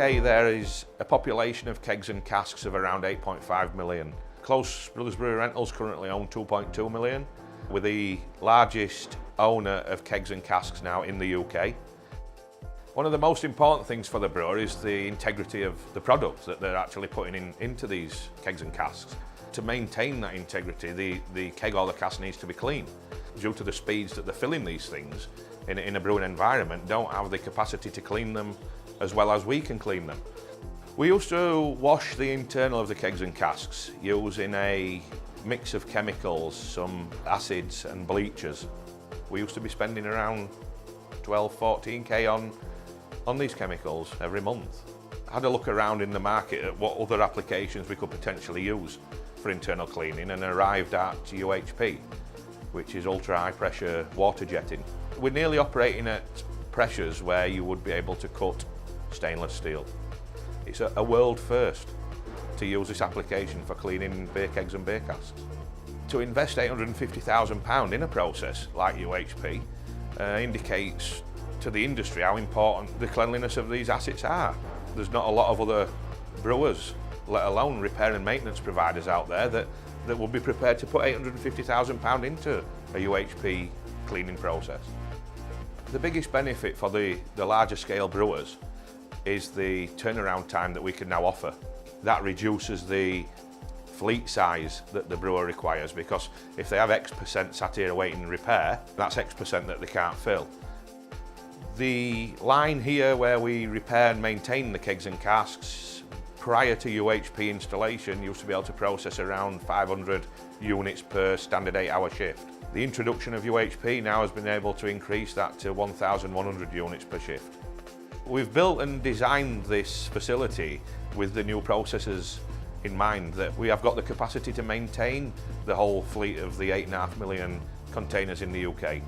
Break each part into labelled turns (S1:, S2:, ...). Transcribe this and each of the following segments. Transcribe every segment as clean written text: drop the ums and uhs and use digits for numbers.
S1: UK there is a population of kegs and casks of around 8.5 million. Close Brothers Brewery Rentals currently own 2.2 million. We're the largest owner of kegs and casks now in the UK. One of the most important things for the brewer is the integrity of the product that they're actually putting into these kegs and casks. To maintain that integrity, the keg or the cask needs to be clean. Due to the speeds that they're filling these things in a brewing environment, don't have the capacity to clean them as well as we can clean them. We used to wash the internal of the kegs and casks using a mix of chemicals, some acids and bleachers. We used to be spending around 12–14k on these chemicals every month. I had a look around in the market at what other applications we could potentially use for internal cleaning and arrived at UHP, which is ultra high pressure water jetting. We're nearly operating at pressures where you would be able to cut stainless steel. It's a world first to use this application for cleaning beer kegs and beer casks. To invest £850,000 in a process like UHP indicates to the industry how important the cleanliness of these assets are. There's not a lot of other brewers, let alone repair and maintenance providers out there that will be prepared to put £850,000 into a UHP cleaning process. The biggest benefit for the larger scale brewers is the turnaround time that we can now offer. That reduces the fleet size that the brewer requires, because if they have X% sat here awaiting repair, that's X% that they can't fill. The line here where we repair and maintain the kegs and casks prior to UHP installation used to be able to process around 500 units per standard 8-hour shift. The introduction of UHP now has been able to increase that to 1,100 units per shift. We've built and designed this facility with the new processes in mind, that we have got the capacity to maintain the whole fleet of the 8.5 million containers in the UK.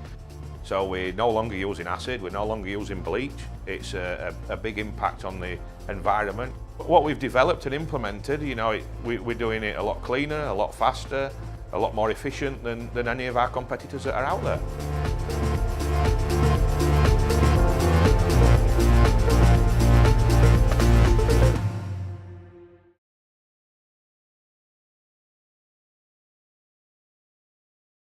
S1: So we're no longer using acid, we're no longer using bleach. It's a big impact on the environment. What we've developed and implemented, we're doing it a lot cleaner, a lot faster, a lot more efficient than any of our competitors that are out there.